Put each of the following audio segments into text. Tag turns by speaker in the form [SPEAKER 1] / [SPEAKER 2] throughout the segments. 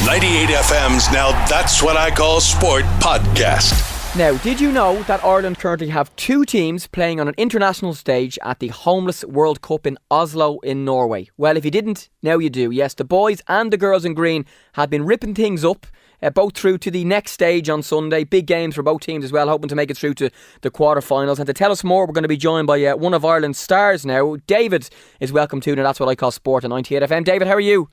[SPEAKER 1] 98 FM's Now That's What I Call Sport podcast.
[SPEAKER 2] Now, did you know that Ireland currently have two teams playing on an international stage at the Homeless World Cup in Oslo in Norway? Well, if you didn't, now you do. Yes, the boys and the girls in green had been ripping things up, both through to the next stage on Sunday. Big games for both teams as well, hoping to make it through to the quarter-finals. And to tell us more, we're going to be joined by one of Ireland's stars now. David is welcome to, and that's what I call sport on 98 FM. David, how are you?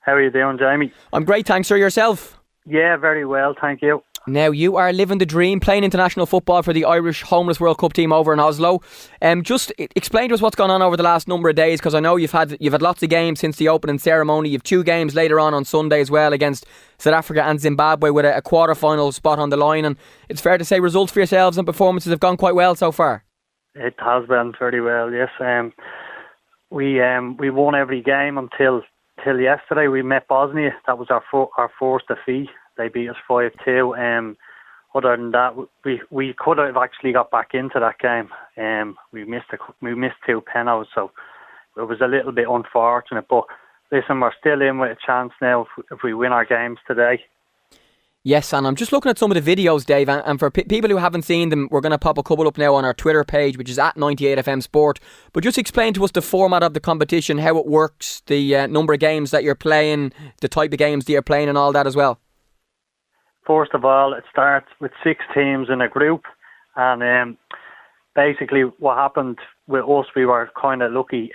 [SPEAKER 3] How are you doing, Jamie?
[SPEAKER 2] I'm great, thanks, sir. Yourself?
[SPEAKER 3] Yeah, very well, thank you.
[SPEAKER 2] Now, you are living the dream, playing international football for the Irish Homeless World Cup team over in Oslo. Just explain to us what's gone on over the last number of days, because I know you've had lots of games since the opening ceremony. You've two games later on Sunday as well against South Africa and Zimbabwe with a quarter-final spot on the line. And it's fair to say results for yourselves and performances have gone quite well so far.
[SPEAKER 3] It has been very well, yes. We won every game until yesterday. We met Bosnia. That was our first defeat. They beat us 5-2. Other than that, we could have actually got back into that game. We missed two penalties, so it was a little bit unfortunate. But listen, we're still in with a chance now if we win our games today.
[SPEAKER 2] Yes, and I'm just looking at some of the videos, Dave, and for people who haven't seen them, we're going to pop a couple up now on our Twitter page, which is at 98FM Sport. But just explain to us the format of the competition, how it works, the number of games that you're playing, the type of games that you're playing and all that as well.
[SPEAKER 3] First of all, it starts with 6 teams in a group, and basically what happened with us, we were kind of lucky.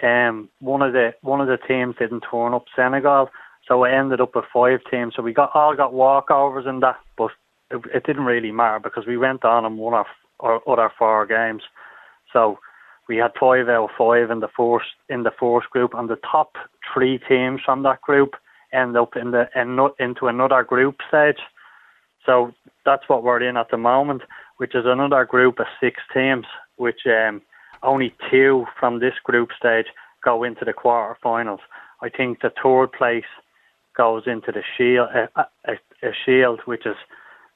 [SPEAKER 3] One of the teams didn't turn up, Senegal, so it ended up with 5 teams. So we all got walkovers in that, but it didn't really matter because we went on and won our other 4 games. So we had 5 out of 5 in the first group, and the top 3 teams from that group end up into another group stage. So that's what we're in at the moment, which is another group of 6 teams, which only 2 from this group stage go into the quarterfinals. I think the third place goes into the shield, a shield, which is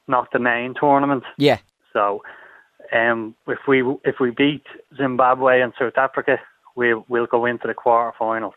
[SPEAKER 3] not the main tournament.
[SPEAKER 2] Yeah.
[SPEAKER 3] So if we beat Zimbabwe and South Africa, we'll go into the quarterfinals.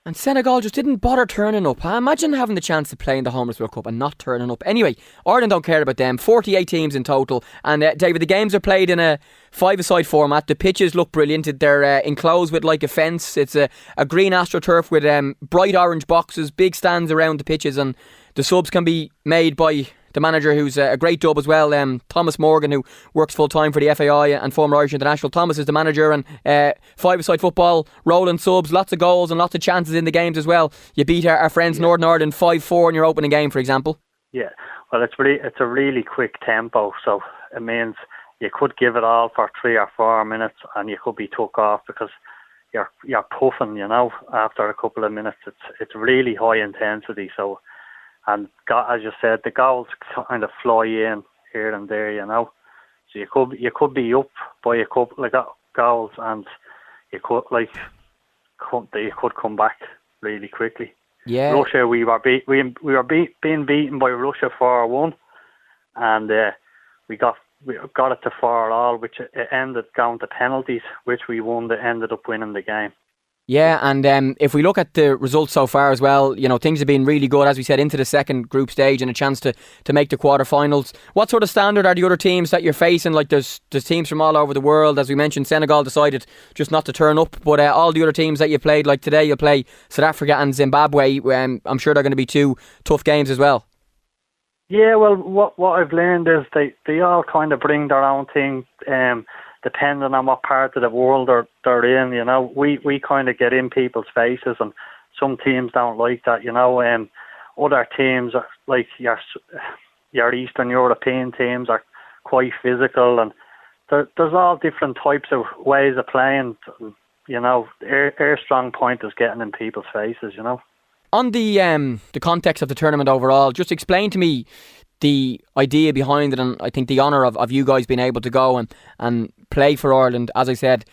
[SPEAKER 2] And Senegal just didn't bother turning up. Imagine having the chance to play in the Homeless World Cup and not turning up. Anyway, Ireland don't care about them. 48 teams in total. And David, the games are played in a 5-a-side format. The pitches look brilliant. They're enclosed with like a fence. It's a green AstroTurf with bright orange boxes, big stands around the pitches, and the subs can be made by the manager, who's a great dub as well, Thomas Morgan, who works full time for the FAI and former Irish international. Thomas is the manager, and 5-a-side football, rolling subs, lots of goals and lots of chances in the games as well. You beat our friends Northern Ireland 5-4 in your opening game, for example. Yeah,
[SPEAKER 3] well, it's a really quick tempo, so it means you could give it all for 3 or 4 minutes and you could be took off because you're puffing, after a couple of minutes. It's really high intensity, so. And as you said, the goals kind of fly in here and there, So you could be up by a couple of goals, and you could come back really quickly.
[SPEAKER 2] Yeah.
[SPEAKER 3] Russia, we were being beaten by Russia 4-1, and we got it to 4-all, which it ended going to penalties, which we won. That ended up winning the game.
[SPEAKER 2] Yeah, and if we look at the results so far as well, things have been really good, as we said, into the second group stage and a chance to make the quarterfinals. What sort of standard are the other teams that you're facing? Like there's teams from all over the world. As we mentioned, Senegal decided just not to turn up, but all the other teams that you played, like today you'll play South Africa and Zimbabwe. I'm sure they're going to be 2 tough games as well.
[SPEAKER 3] Yeah, well, what I've learned is they all kind of bring their own thing, depending on what part of the world they're in. We kind of get in people's faces, and some teams don't like that. Other teams, like your Eastern European teams, are quite physical, and there's all different types of ways of playing. Our strong point is getting in people's faces.
[SPEAKER 2] On the context of the tournament overall, just explain to me the idea behind it, and I think the honour of you guys being able to go and play for Ireland, as I said,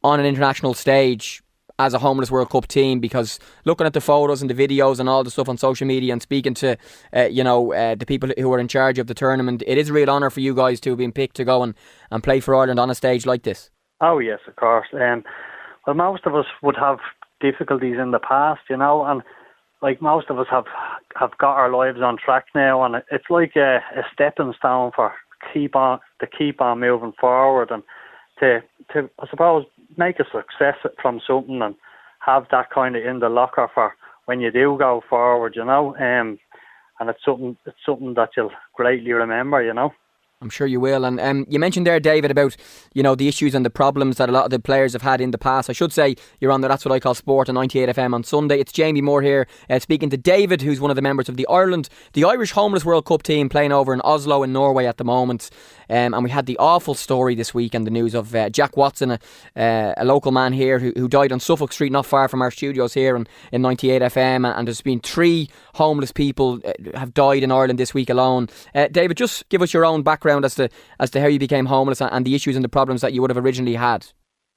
[SPEAKER 2] on an international stage as a Homeless World Cup team, because looking at the photos and the videos and all the stuff on social media and speaking to the people who are in charge of the tournament, it is a real honour for you guys to have been picked to go and play for Ireland on a stage like this.
[SPEAKER 3] Oh yes, of course. Well, most of us would have difficulties in the past, and like most of us have got our lives on track now, and it's like a stepping stone for keep on moving forward, and to I suppose make a success from something and have that kind of in the locker for when you do go forward, and it's something that you'll greatly remember,
[SPEAKER 2] I'm sure you will. And you mentioned there, David, about the issues and the problems that a lot of the players have had in the past. I should say you're on That's What I Call Sport on 98 FM on Sunday. It's Jamie Moore here speaking to David, who's one of the members of the Irish Homeless World Cup team playing over in Oslo in Norway at the moment. And we had the awful story this week and the news of Jack Watson, a local man here who died on Suffolk Street, not far from our studios here in 98 FM. And there's been 3 homeless people have died in Ireland this week alone. David, just give us your own background as to how you became homeless and the issues and the problems that you would have originally had.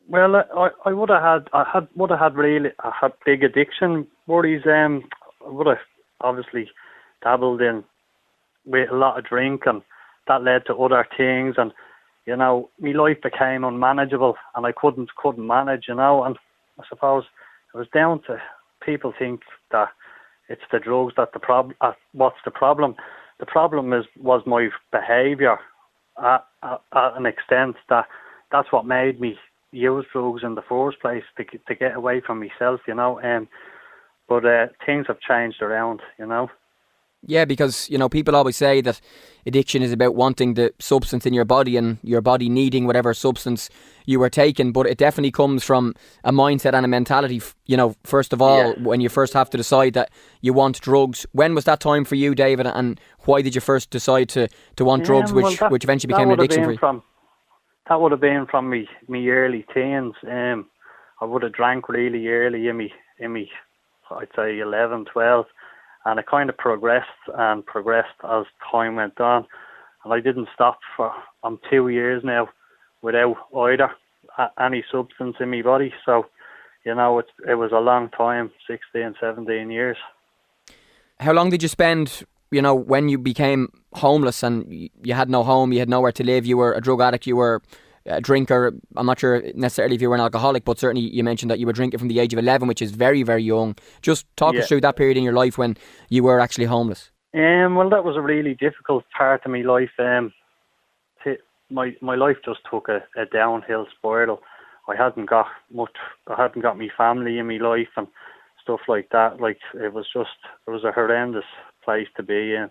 [SPEAKER 3] Well, I would have had big addiction worries. I would have obviously dabbled in with a lot of drink, and that led to other things, and my life became unmanageable, and I couldn't manage, and I suppose it was down to people think that it's the drugs that what's the problem. The problem was my behaviour at an extent that's what made me use drugs in the first place to get away from myself, but things have changed around,
[SPEAKER 2] Yeah, because, people always say that addiction is about wanting the substance in your body and your body needing whatever substance you were taking. But it definitely comes from a mindset and a mentality, first of all, when you first have to decide that you want drugs. When was that time for you, David, and why did you first decide to want drugs, which eventually became an addiction for you?
[SPEAKER 3] That would have been from me early teens. I would have drank really early in me, I'd say 11, 12. And it kind of progressed as time went on. And I didn't stop I'm 2 years now without either any substance in my body. So, it was a long time, 16, 17 years.
[SPEAKER 2] How long did you spend, when you became homeless and you had no home, you had nowhere to live, you were a drug addict, you were a drinker? I'm not sure necessarily if you were an alcoholic, but certainly you mentioned that you were drinking from the age of 11, which is very, very young. Just talk us through that period in your life when you were actually homeless.
[SPEAKER 3] Well, that was a really difficult part of my life. My life just took a downhill spiral. I hadn't got my family in my life and stuff like that. Like, it was a horrendous place to be in,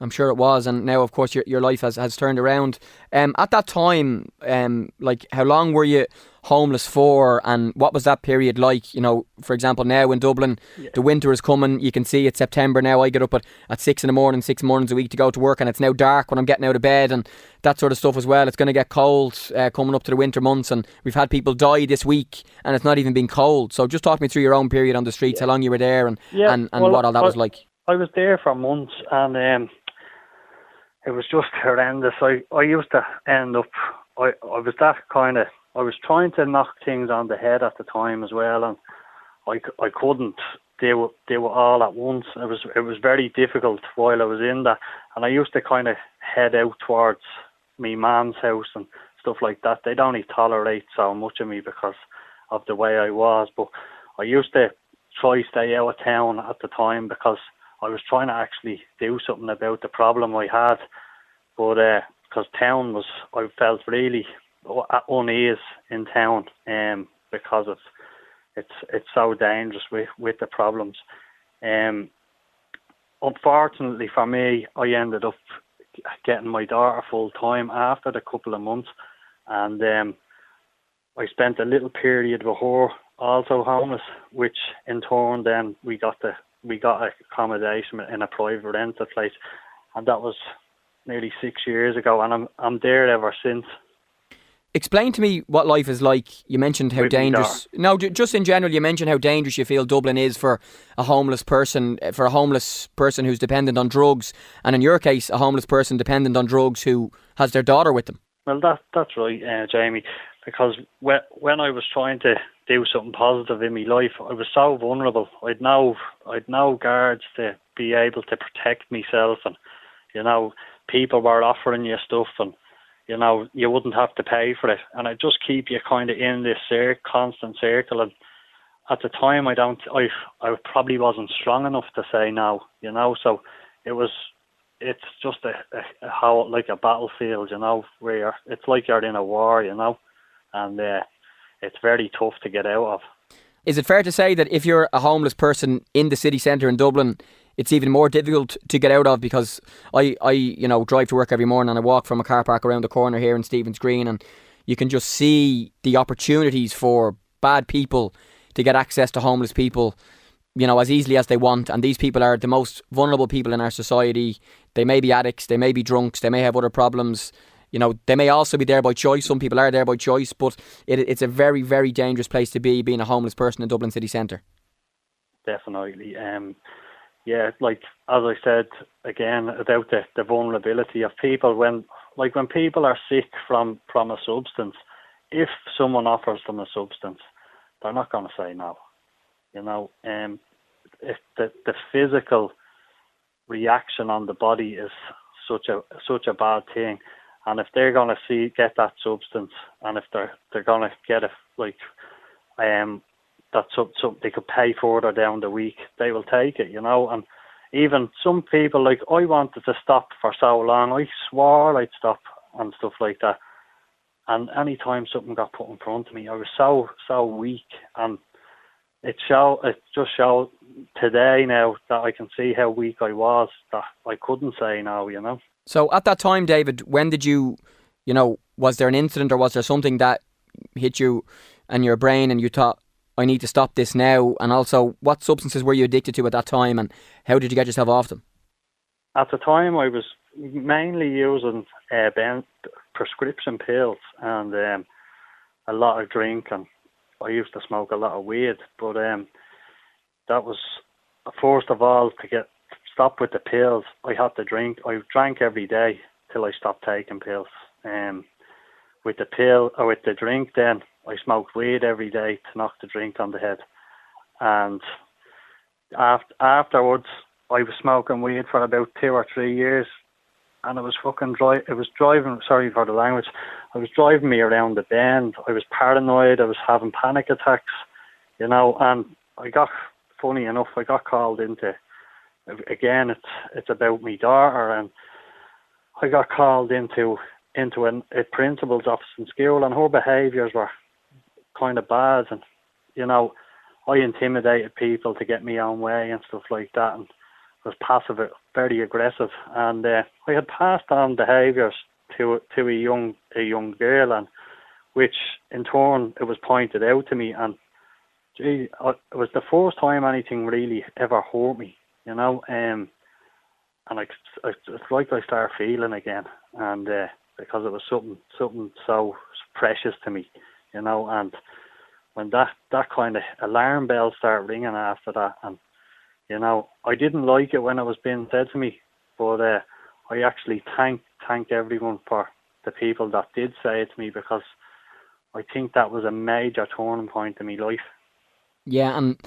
[SPEAKER 2] I'm sure it was, and now, of course, your life has turned around. At that time, how long were you homeless for, and what was that period like? For example, now in Dublin, the winter is coming. You can see it's September now. I get up at 6 in the morning, 6 mornings a week to go to work, and it's now dark when I'm getting out of bed, and that sort of stuff as well. It's going to get cold coming up to the winter months, and we've had people die this week, and it's not even been cold. So just talk me through your own period on the streets, how long you were there, and what all that was like.
[SPEAKER 3] I was there for months, and it was just horrendous. I used to end up, I was trying to knock things on the head at the time as well, and I couldn't do it all at once. It was very difficult while I was in that, and I used to kind of head out towards my mum's house and stuff like that. They'd only tolerate so much of me because of the way I was, but I used to try to stay out of town at the time because I was trying to actually do something about the problem I had, but because town I felt really at unease in town, because of it's so dangerous with the problems. Unfortunately for me, I ended up getting my daughter full time after the couple of months, and I spent a little period with her also homeless, which in turn then we got accommodation in a private rental place, and that was nearly 6 years ago, and I'm there ever since.
[SPEAKER 2] Explain to me what life is like. You mentioned how dangerous. No, just in general, you mentioned how dangerous you feel Dublin is for a homeless person, who's dependent on drugs, and in your case, a homeless person dependent on drugs who has their daughter with them.
[SPEAKER 3] Well, that's right, Jamie. Because when I was trying to do something positive in my life, I was so vulnerable. I'd no guards to be able to protect myself, and people were offering you stuff, and you wouldn't have to pay for it, and it just keep you kind of in this constant circle. And at the time, I probably wasn't strong enough to say no, so it's just how like a battlefield, where it's like you're in a war, and it's very tough to get out of.
[SPEAKER 2] Is it fair to say that if you're a homeless person in the city centre in Dublin, it's even more difficult to get out of? Because I drive to work every morning and I walk from a car park around the corner here in Stephen's Green, and you can just see the opportunities for bad people to get access to homeless people, as easily as they want. And these people are the most vulnerable people in our society. They may be addicts, they may be drunks, they may have other problems. They may also be there by choice. Some people are there by choice, but it's a very, very dangerous place to be, being a homeless person in Dublin city centre.
[SPEAKER 3] Definitely. Yeah, like as I said again about the vulnerability of people when people are sick from a substance, if someone offers them a substance, they're not going to say no. If the physical reaction on the body is such a bad thing. And if they're going to get that substance, and if they're going to get that's something they could pay further down the week, they will take it, And even some people, like I wanted to stop for so long, I swore I'd stop and stuff like that. And any time something got put in front of me, I was so weak, and it just showed today now that I can see how weak I was, that I couldn't say no,
[SPEAKER 2] So at that time, David, when did you, was there an incident or was there something that hit you and your brain and you thought, I need to stop this now? And also, what substances were you addicted to at that time, and how did you get yourself off them?
[SPEAKER 3] At the time, I was mainly using prescription pills and a lot of drink, and I used to smoke a lot of weed. But that was, first of all, to stop with the pills, I had to drink. I drank every day till I stopped taking pills. With the drink, then I smoked weed every day to knock the drink on the head. And afterwards, I was smoking weed for about 2 or 3 years, and it was driving. Sorry for the language. It was driving me around the bend. I was paranoid. I was having panic attacks, And funny enough, I got called into. Again, it's about my daughter, and I got called into a principal's office in school, and her behaviours were kind of bad, and I intimidated people to get me own way and stuff like that, and was passive, very aggressive, and I had passed on behaviours to a young girl, and which in turn it was pointed out to me, and it was the first time anything really ever hurt me. And it's like I started feeling again, and because it was something so precious to me, and when that kind of alarm bell started ringing after that, and I didn't like it when it was being said to me, but I actually thank everyone for the people that did say it to me, because I think that was a major turning point in my life.
[SPEAKER 2] Yeah, and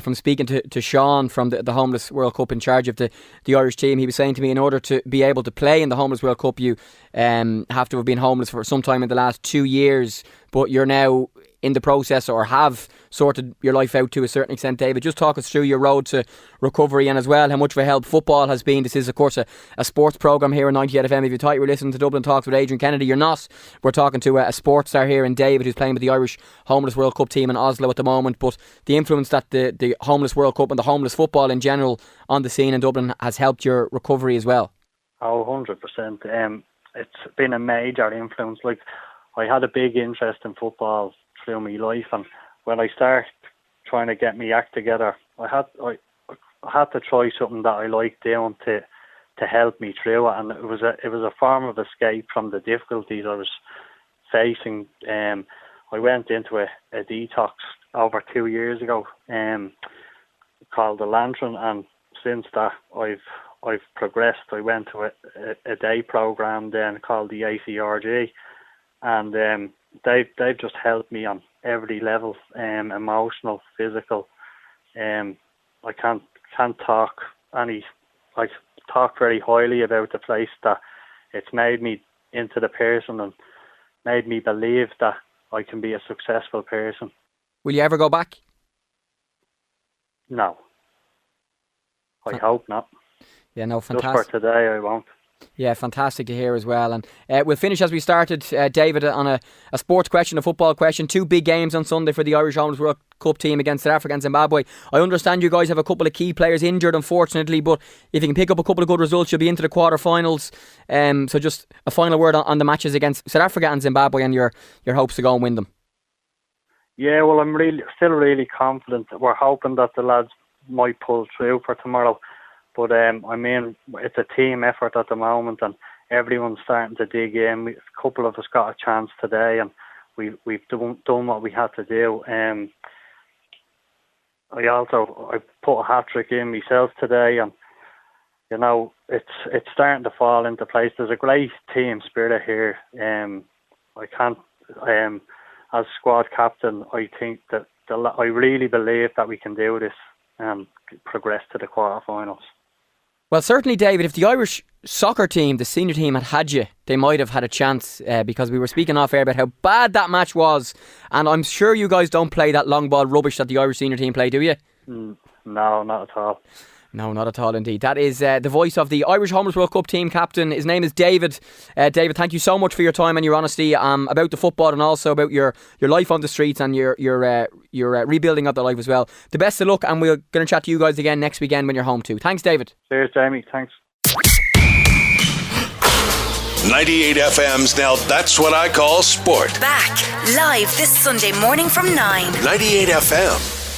[SPEAKER 2] from speaking to Sean from the Homeless World Cup in charge of the Irish team, he was saying to me, in order to be able to play in the Homeless World Cup, you have to have been homeless for some time in the last 2 years, but you're now in the process or have sorted your life out to a certain extent. David, just talk us through your road to recovery, and as well how much of a help football has been. This is of course a sports programme here on 98 FM. If you thought you were listening to Dublin Talks with Adrian Kennedy, you're not. We're talking to a sports star here in David, who's playing with the Irish Homeless World Cup team in Oslo at the moment. But the influence that the Homeless World Cup and the homeless football in general on the scene in Dublin has helped your recovery as well.
[SPEAKER 3] 100%. It's been a major influence. Like, I had a big interest in football through my life, and when I started trying to get my act together, I had to try something that I liked doing to help me through it, and it was a form of escape from the difficulties I was facing. I went into a detox over 2 years ago, called the Lantern, and since that I've progressed. I went to a day program then called the ACRG, and they've just helped me on every level, emotional, physical. I can't talk very highly about the place, that it's made me into the person and made me believe that I can be a successful person.
[SPEAKER 2] Will you ever go back?
[SPEAKER 3] No. I hope not.
[SPEAKER 2] Yeah, no,
[SPEAKER 3] Just
[SPEAKER 2] fantastic.
[SPEAKER 3] for today, I won't.
[SPEAKER 2] Yeah, fantastic to hear as well. And we'll finish as we started, David, on a sports question, a football question. 2 big games on Sunday for the Irish Homeless World Cup team against South Africa and Zimbabwe. I understand you guys have a couple of key players injured, unfortunately, but if you can pick up a couple of good results, you'll be into the quarter-finals. So just a final word on the matches against South Africa and Zimbabwe and your hopes to go and win them.
[SPEAKER 3] Yeah, well, I'm still really confident. We're hoping that the lads might pull through for tomorrow. But I mean, it's a team effort at the moment, and everyone's starting to dig in. A couple of us got a chance today, and we've done what we had to do. I put a hat trick in myself today, and you know it's starting to fall into place. There's a great team spirit here. As squad captain, I think that I really believe that we can do this and progress to the quarterfinals.
[SPEAKER 2] Well, certainly, David, if the Irish soccer team, the senior team, had you, they might have had a chance because we were speaking off air about how bad that match was. And I'm sure you guys don't play that long ball rubbish that the Irish senior team play, do you?
[SPEAKER 3] No, not at all.
[SPEAKER 2] No, not at all indeed. That is the voice of the Irish Homeless World Cup team captain. His name is David. David, thank you so much for your time and your honesty about the football and also about your life on the streets and your rebuilding of the life as well. The best of luck, and we're going to chat to you guys again next weekend when you're home too. Thanks, David.
[SPEAKER 3] Cheers, Jamie. Thanks.
[SPEAKER 1] 98 FM's Now That's What I Call Sport.
[SPEAKER 4] Back live this Sunday morning from 9.
[SPEAKER 1] 98 FM.